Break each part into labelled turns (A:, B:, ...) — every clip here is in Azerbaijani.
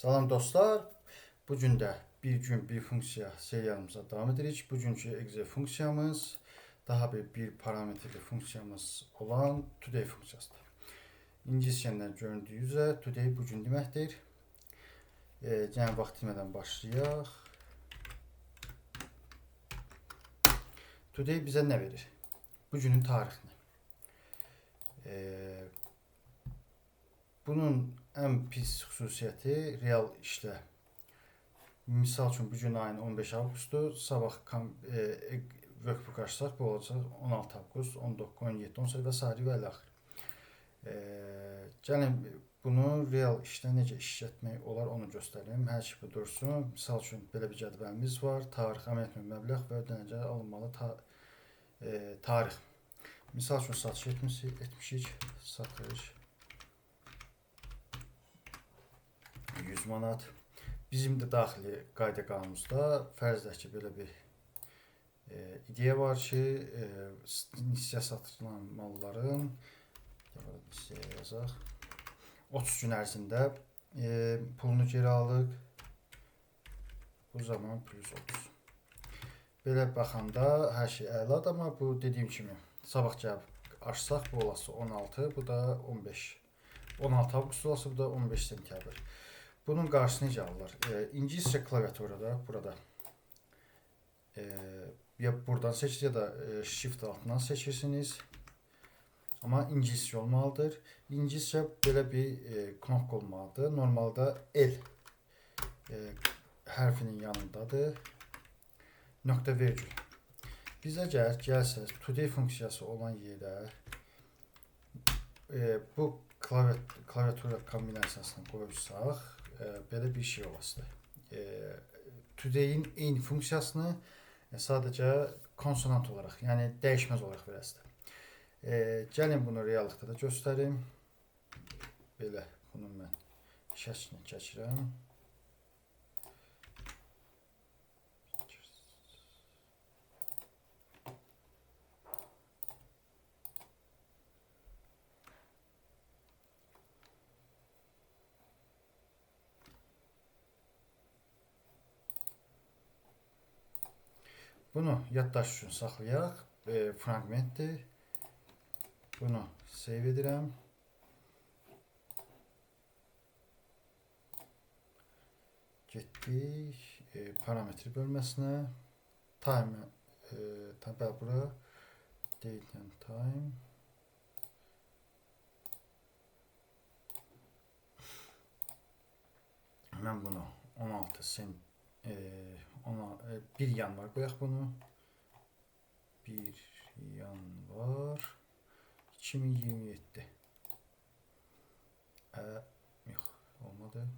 A: Salam dostlar. Bu gün də bir gün bir funksiya seriyamıza davam edirik. Bugünkü Excel funksiyamız daha bir parametrli funksiyamız olan today funksiyasıdır. İngiliscədən göründüyü üzrə today bu gün deməkdir. Yəni vaxt etmədən başlayaq. Today bizə nə verir? Bugünün tarixini. Bunun ən pis xüsusiyyəti real işlə. Misal üçün bugün ayın 15 avqustdur. Sabah workbook açsaq bu olacaq 16 avqust, 19, 17, 18 və sair və ilaxır. Gəlin bunu real işlə necə işlətmək olar onu göstərim. Hər şey bu dursun. Misal üçün belə bir cədvəlimiz var. Tarix, əmək etmə məbləğ və ödənəcək alınmalı tarix. Misal üçün satış etmişik. Satış 100 manat. Bizim də daxili qayda qanunumuzda fərzlə ki, belə bir ideya var ki, nisyə satılan malların yazaq 30 gün ərzində pulunu geri alıq. Bu zaman plus 30. Belə baxanda hər şey əladır, amma bu dediyim kimi sabah gəlib açsaq bu olası 16, bu da 15. 16 avqust olası, bu da 15 sentyabr. Bunun qarşısını necə alırlar? İngiliscə klaviaturada burada ya buradan seçir ya da shift altından seçirsiniz. Amma ingiliscə olmalıdır. İngiliscə belə bir knopka olmalıdır. Normalda L hərfinin yanındadır. Nöqtə vergül. Biz əgər gəlsək today funksiyası olan yerə bu klaviatura kombinasiyasını qoyursaq belə bir şey olasıdır. Today'in eyni funksiyasını sadəcə konsonant olaraq, yəni dəyişməz olaraq verəsidir. Gəlin bunu reallıqda da göstərim. Belə bunu mən şəklini çəkirəm. Bunu yaddaş üçün saxlayaq. Fragmentdir. Bunu save edirəm. Getdik parametri bölməsinə. Time bura date and time. Mən bunu 16 1 yanvar qoyaq bunu. 1 yanvar 2027. Yox, olmadı.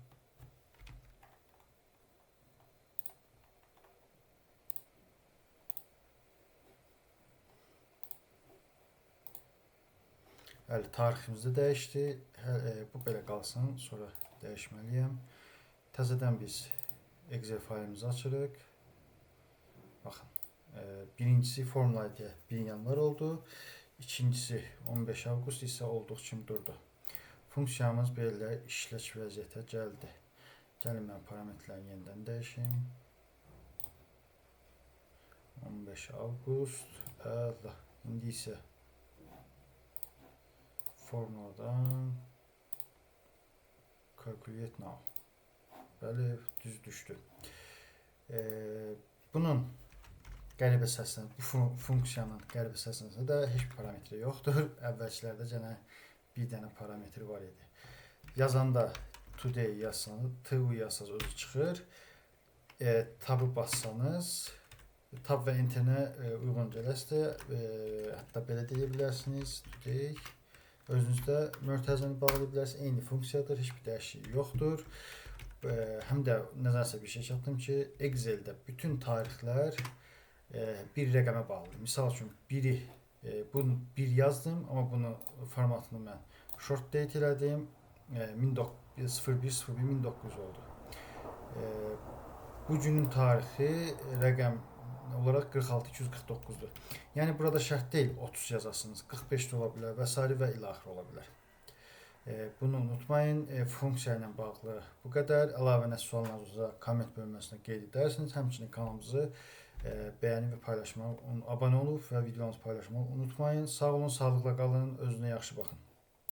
A: Bəli, tariximiz də dəyişdi. Bu belə qalsın, sonra dəyişməliyəm. Təzədən biz Excel faylımızı açırıq. Baxın, birincisi formula 1 yanvar oldu. İkincisi 15 avqust isə olduğu kimi durdu. Funksiyamız belə işləç vəziyyətə gəldi. Gəlin mən parametrləri yenidən dəyişim. 15 avqust. İndi isə formuladan calculate now. Bəli, düz düşdü. Bunun qəribə səslənsə, bu funksiyanın qəribə səslənsə də heç bir parametri yoxdur. Əvvəlkilərdə gənə bir dənə parametri var idi. Yazanda today yazsanız, tu yazsanız özü çıxır. Tabı bassanız, tab və enterə uyğun gələrsə, hətta belə deyə bilərsiniz, today. Özünüzdə mötərizəni bağlaya bilərsiniz. Eyni funksiyadır, heç bir dəyişiklik yoxdur. Həm də nəzərsə bir şey çatdım ki, Excel'də bütün tarixlər bir rəqəmə bağlıdır. Misal üçün bunu 1 yazdım, amma bunu formatını mən short date elədim. 01.01.1900 oldu. Bugünün tarixi rəqəm olaraq 46.249-dur. Yəni burada şərt deyil 30 yazasınız, 45 də ola bilər və s. və ilaxır ola bilər. Bunu unutmayın. Funksiya ilə bağlı bu qədər. Əlavə nə suallarınızı komment bölməsində qeyd edərsiniz. Həmçinin kanalımızı bəyənib və paylaşmağı, abunə olub və videolarımızı paylaşmağı unutmayın. Sağ olun, sağlıqla qalın, özünə yaxşı baxın.